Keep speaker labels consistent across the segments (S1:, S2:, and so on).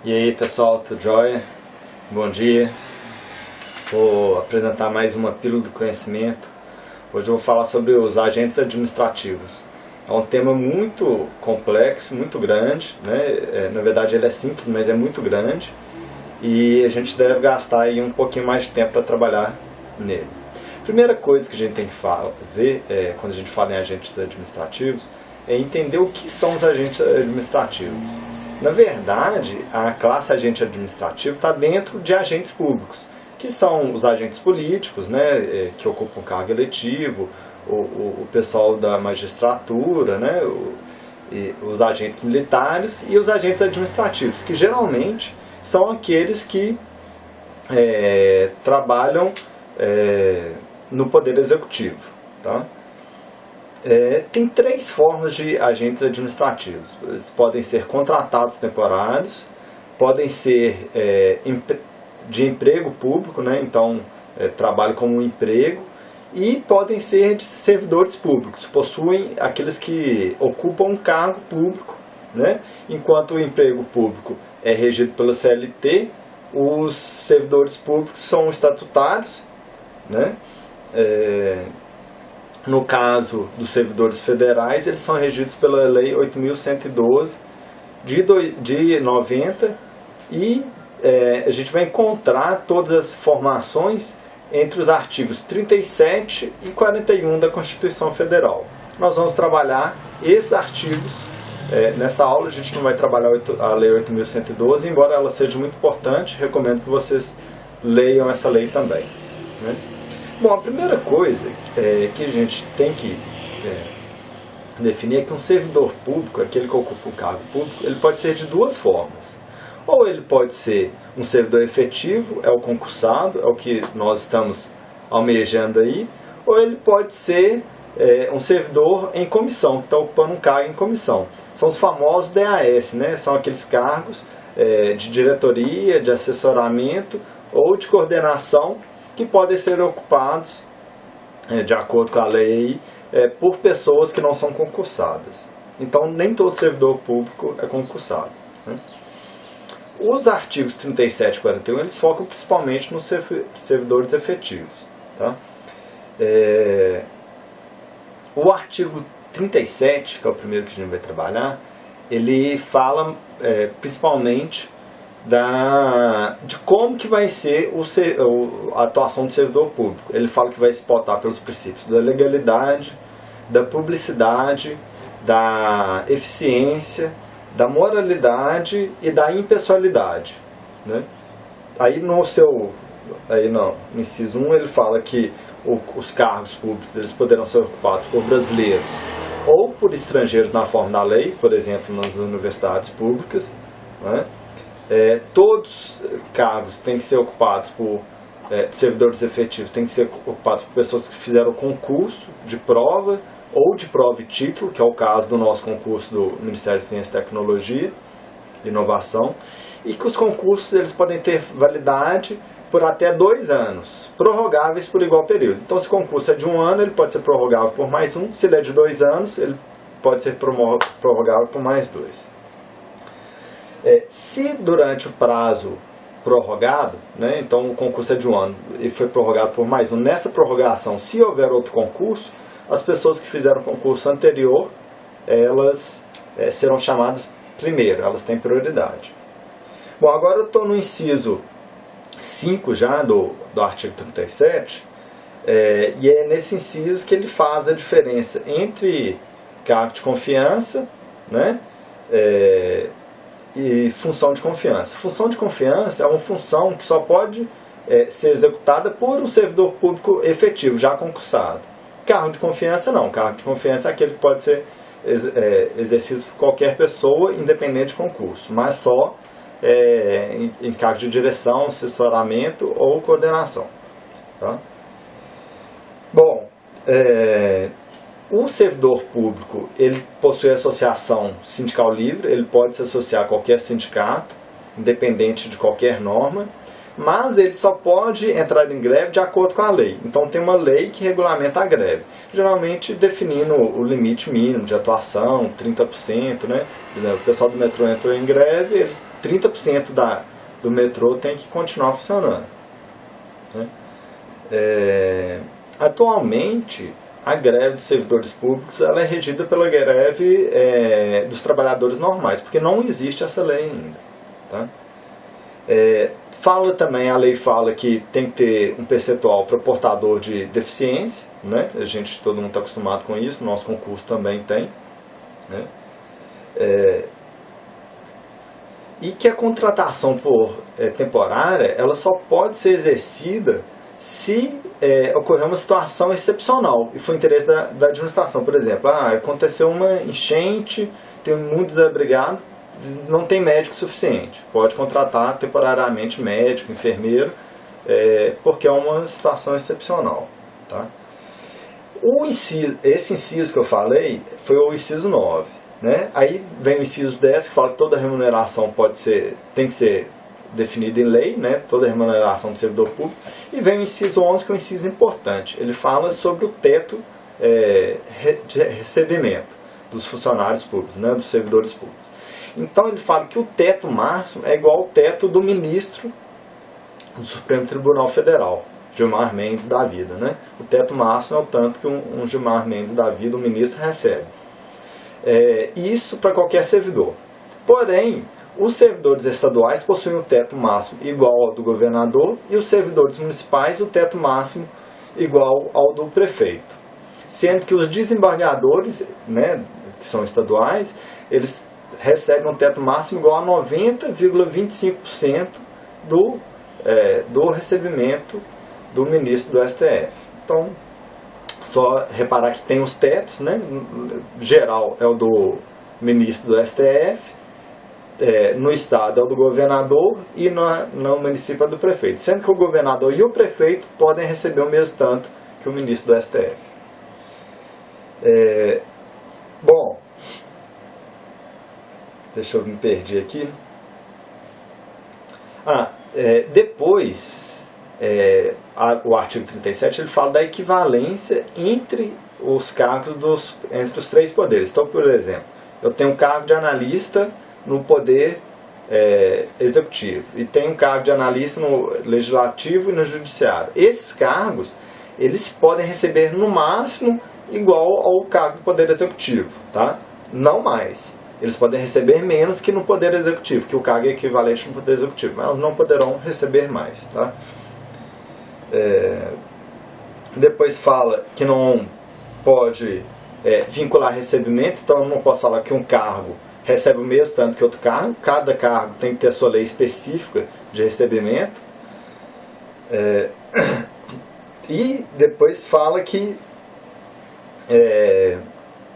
S1: E aí pessoal, tudo jóia? Bom dia. Vou apresentar mais uma pílula do conhecimento. Hoje eu vou falar sobre os agentes administrativos. É um tema muito complexo, muito grande, né? Na verdade ele é simples, mas é muito grande. E a gente deve gastar aí um pouquinho mais de tempo para trabalhar nele. Primeira coisa que a gente tem que ver quando a gente fala em agentes administrativos é entender o que são os agentes administrativos. Na verdade, a classe agente administrativo está dentro de agentes públicos, que são os agentes políticos, né, que ocupam cargo eletivo, o pessoal da magistratura, né, os agentes militares e os agentes administrativos, que geralmente são aqueles que trabalham no Poder Executivo. Tá? Tem três formas de agentes administrativos. Eles podem ser contratados temporários, podem ser de emprego público, né? Então trabalho como um emprego, e podem ser de servidores públicos, possuem aqueles que ocupam um cargo público, né? Enquanto o emprego público é regido pela CLT, os servidores públicos são estatutários, né? No caso dos servidores federais, eles são regidos pela Lei 8.112 de 90 e a gente vai encontrar todas as formações entre os artigos 37 e 41 da Constituição Federal. Nós vamos trabalhar esses artigos nessa aula. A gente não vai trabalhar a Lei 8.112, embora ela seja muito importante, recomendo que vocês leiam essa lei também, né? Bom, a primeira coisa que a gente tem que definir é que um servidor público, aquele que ocupa o cargo público, ele pode ser de duas formas. Ou ele pode ser um servidor efetivo, é o concursado, é o que nós estamos almejando aí, ou ele pode ser um servidor em comissão, que está ocupando um cargo em comissão. São os famosos DAS, né? São aqueles cargos de diretoria, de assessoramento ou de coordenação, que podem ser ocupados, de acordo com a lei, por pessoas que não são concursadas. Então, nem todo servidor público é concursado, né? Os artigos 37 e 41, eles focam principalmente nos servidores efetivos. Tá? O artigo 37, que é o primeiro que a gente vai trabalhar, ele fala principalmente de como que vai ser a atuação do servidor público. Ele fala que vai se pautar pelos princípios da legalidade, da publicidade, da eficiência, da moralidade e da impessoalidade, né? Aí no inciso 1 ele fala que os cargos públicos eles poderão ser ocupados por brasileiros ou por estrangeiros na forma da lei, por exemplo, nas universidades públicas, né? Todos os cargos têm que ser ocupados por servidores efetivos, têm que ser ocupados por pessoas que fizeram concurso de prova ou de prova e título, que é o caso do nosso concurso do Ministério de Ciência e Tecnologia e Inovação, e que os concursos eles podem ter validade por até 2 anos, prorrogáveis por igual período. Então, se o concurso é de 1 ano, ele pode ser prorrogável por mais 1, se ele é de 2 anos, ele pode ser prorrogável por mais 2. Se durante o prazo prorrogado, né, então o concurso é de 1 ano e foi prorrogado por mais 1, nessa prorrogação, se houver outro concurso, as pessoas que fizeram o concurso anterior, elas serão chamadas primeiro, elas têm prioridade. Bom, agora eu estou no inciso 5 já do artigo 37, e é nesse inciso que ele faz a diferença entre cargo de confiança, né, e função de confiança. Função de confiança é uma função que só pode ser executada por um servidor público efetivo, já concursado. Cargo de confiança não. Cargo de confiança é aquele que pode ser exercido por qualquer pessoa, independente de concurso, mas só em cargo de direção, assessoramento ou coordenação. Tá? Bom, o servidor público, ele possui associação sindical livre, ele pode se associar a qualquer sindicato, independente de qualquer norma. mas ele só pode entrar em greve de acordo com a lei. Então tem uma lei que regulamenta a greve, geralmente definindo o limite mínimo de atuação, 30%, né? O pessoal do metrô entrou em greve, 30% do metrô tem que continuar funcionando, né? Atualmente, a greve dos servidores públicos ela é regida pela greve dos trabalhadores normais, porque não existe essa lei ainda, tá? A lei fala que tem que ter um percentual para portador de deficiência, né? Todo mundo está acostumado com isso, no nosso concurso também tem, né? E que a contratação temporária ela só pode ser exercida se ocorrer uma situação excepcional e for interesse da administração. Por exemplo, aconteceu uma enchente, tem muito desabrigado, não tem médico suficiente. Pode contratar temporariamente médico, enfermeiro, porque é uma situação excepcional, tá? Esse inciso que eu falei foi o inciso 9. Né? Aí vem o inciso 10 que fala que toda remuneração tem que ser definida em lei, né? Toda remuneração do servidor público. E vem o inciso 11 que é um inciso importante. Ele fala sobre o teto de recebimento dos funcionários públicos, né? Dos servidores públicos. Então ele fala que o teto máximo é igual ao teto do ministro do Supremo Tribunal Federal, Gilmar Mendes da vida, né? O teto máximo é o tanto que um Gilmar Mendes da vida, o ministro, recebe. Isso para qualquer servidor. Porém, os servidores estaduais possuem o teto máximo igual ao do governador e os servidores municipais o teto máximo igual ao do prefeito. Sendo que os desembargadores, né, que são estaduais, eles recebem um teto máximo igual a 90,25% do recebimento do ministro do STF. Então, só reparar que tem os tetos, né? Geral é o do ministro do STF, no estado é o do governador e no município é do prefeito. Sendo que o governador e o prefeito podem receber o mesmo tanto que o ministro do STF. Bom, deixa eu me perder aqui. Depois... o artigo 37 ele fala da equivalência entre os cargos entre os três poderes. Então, por exemplo, eu tenho um cargo de analista no poder executivo e tenho um cargo de analista no legislativo e no judiciário. Esses cargos eles podem receber no máximo igual ao cargo do poder executivo, tá? Não mais. Eles podem receber menos que no poder executivo, que o cargo é equivalente no poder executivo, mas elas não poderão receber mais, tá? Depois fala que não pode vincular recebimento, então eu não posso falar que um cargo recebe o mesmo tanto que outro cargo. Cada cargo tem que ter a sua lei específica de recebimento. E depois fala que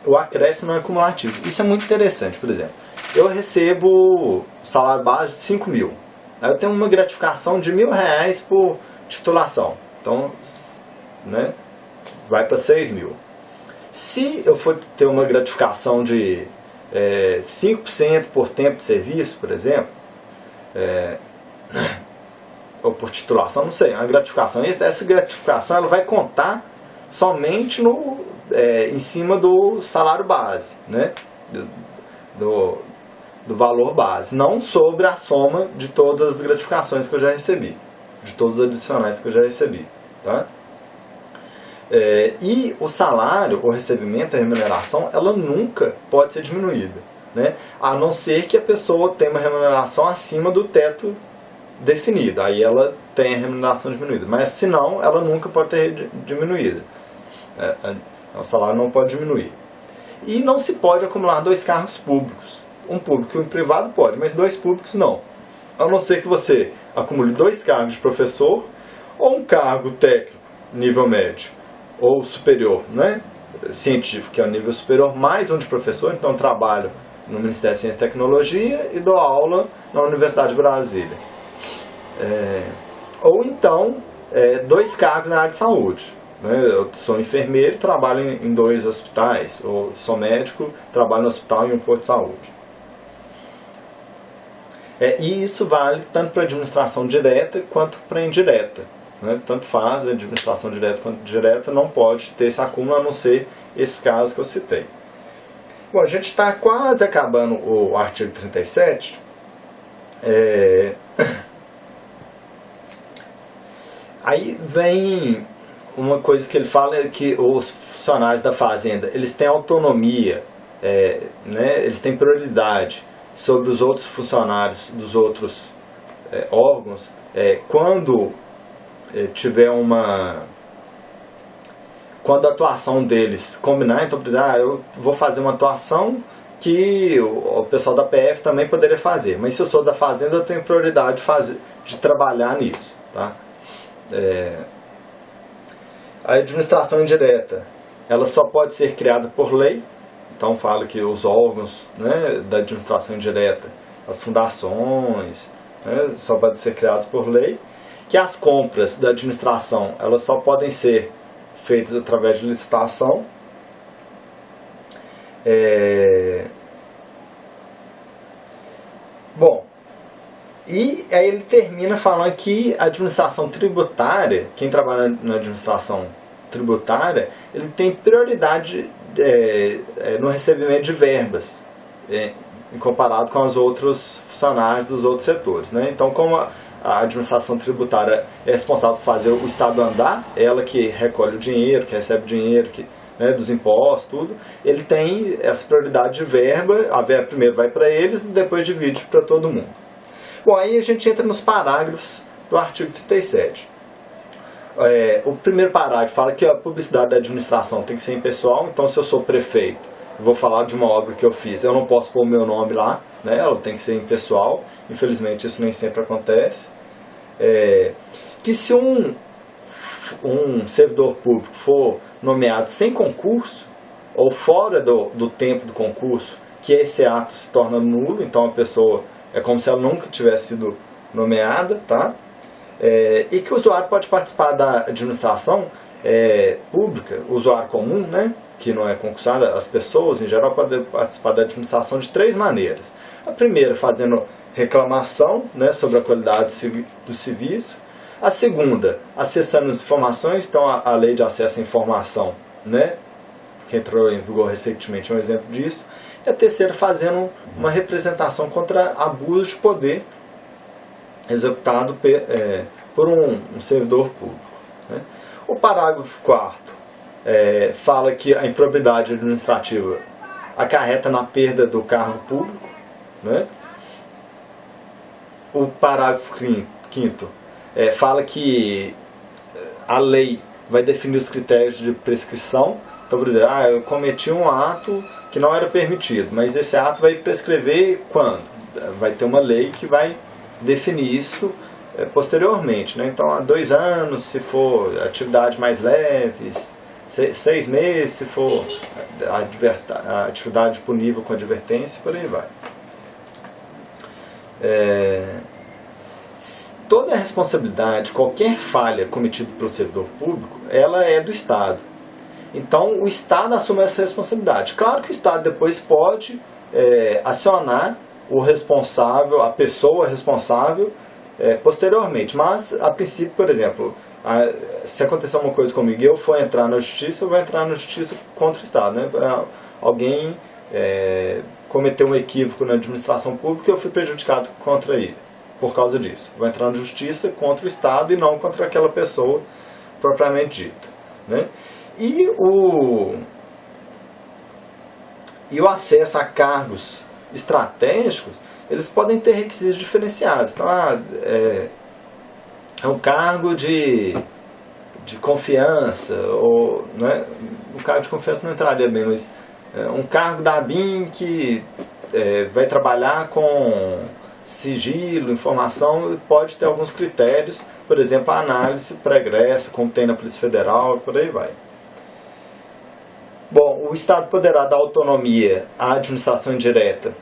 S1: o acréscimo não é cumulativo. Isso é muito interessante. Por exemplo, eu recebo salário base de 5 mil. Aí eu tenho uma gratificação de R$1.000 por titulação, então, né, vai para 6 mil. Se eu for ter uma gratificação de 5% por tempo de serviço, por exemplo, ou por titulação, não sei, uma gratificação, essa gratificação ela vai contar somente em cima do salário base, né, do valor base, não sobre a soma de todas as gratificações que eu já recebi, de todos os adicionais que eu já recebi, tá? E o salário, o recebimento, a remuneração, ela nunca pode ser diminuída, né? A não ser que a pessoa tenha uma remuneração acima do teto definido, aí ela tem a remuneração diminuída, mas se não, ela nunca pode ter diminuída. O salário não pode diminuir. E não se pode acumular dois cargos públicos. Um público e um privado pode, mas dois públicos não. A não ser que você acumule dois cargos de professor ou um cargo técnico, nível médio, ou superior, né? Científico, que é o nível superior, mais um de professor. Então eu trabalho no Ministério da Ciência e Tecnologia e dou aula na Universidade de Brasília. Ou então, dois cargos na área de saúde. Eu sou enfermeiro e trabalho em 2 hospitais, ou sou médico, trabalho no hospital e em um posto de saúde. E isso vale tanto para a administração direta quanto para a indireta, né? Tanto faz, a administração direta quanto indireta não pode ter esse acúmulo, a não ser esses casos que eu citei. Bom, a gente está quase acabando o artigo 37. Aí vem uma coisa que ele fala, que os funcionários da fazenda, eles têm autonomia, né, eles têm prioridade sobre os outros funcionários dos outros órgãos, quando tiver quando a atuação deles combinar. Então, por exemplo, eu vou fazer uma atuação que o pessoal da PF também poderia fazer, mas se eu sou da fazenda, eu tenho prioridade de trabalhar nisso, tá? A administração indireta, ela só pode ser criada por lei. Então fala que os órgãos, né, da administração indireta, as fundações, né, só podem ser criados por lei. Que as compras da administração, elas só podem ser feitas através de licitação. Bom, e aí ele termina falando que a administração tributária, quem trabalha na administração tributária, ele tem prioridade no recebimento de verbas, em comparado com os outros funcionários dos outros setores, né? Então, como a administração tributária é responsável por fazer o Estado andar, ela que recolhe o dinheiro, que recebe o dinheiro, né, dos impostos, tudo, ele tem essa prioridade de verba. A verba primeiro vai para eles e depois divide para todo mundo. Bom, aí a gente entra nos parágrafos do artigo 37. O primeiro parágrafo fala que a publicidade da administração tem que ser impessoal. Então, se eu sou prefeito, eu vou falar de uma obra que eu fiz, eu não posso pôr o meu nome lá, né? Ela tem que ser impessoal. Infelizmente, isso nem sempre acontece. Que se um servidor público for nomeado sem concurso, ou fora do tempo do concurso, que esse ato se torna nulo. Então, a pessoa é como se ela nunca tivesse sido nomeada, tá? E que o usuário pode participar da administração pública, o usuário comum, né, que não é concursado, as pessoas em geral podem participar da administração de 3 maneiras. A primeira, fazendo reclamação, né, sobre a qualidade do serviço. A segunda, acessando as informações. Então, a lei de acesso à informação, né, que entrou em vigor recentemente, é um exemplo disso. E a terceira, fazendo uma representação contra abuso de poder executado por um servidor público, né? O parágrafo 4º fala que a improbidade administrativa acarreta na perda do cargo público, né? O parágrafo 5º fala que a lei vai definir os critérios de prescrição. Então, por exemplo, eu cometi um ato que não era permitido, mas esse ato vai prescrever quando? Vai ter uma lei que vai definir isso posteriormente, né? Então, há 2 anos, se for atividade mais leve, 6 meses, se for a atividade punível com advertência, por aí vai. Toda a responsabilidade, qualquer falha cometida pelo servidor público, ela é do Estado. Então, o Estado assume essa responsabilidade. Claro que o Estado depois pode acionar o responsável, a pessoa responsável, posteriormente. Mas, a princípio, por exemplo, se acontecer uma coisa comigo e eu for entrar na justiça, eu vou entrar na justiça contra o Estado, né? Alguém cometeu um equívoco na administração pública e eu fui prejudicado contra ele por causa disso. Vou entrar na justiça contra o Estado e não contra aquela pessoa propriamente dita, né? E o acesso a cargos estratégicos, eles podem ter requisitos diferenciados. Então, é um cargo de confiança, ou, né, o cargo de confiança não entraria bem, mas um cargo da ABIN que vai trabalhar com sigilo, informação, pode ter alguns critérios, por exemplo, a análise pregressa, como tem na Polícia Federal, e por aí vai. Bom, o Estado poderá dar autonomia à administração indireta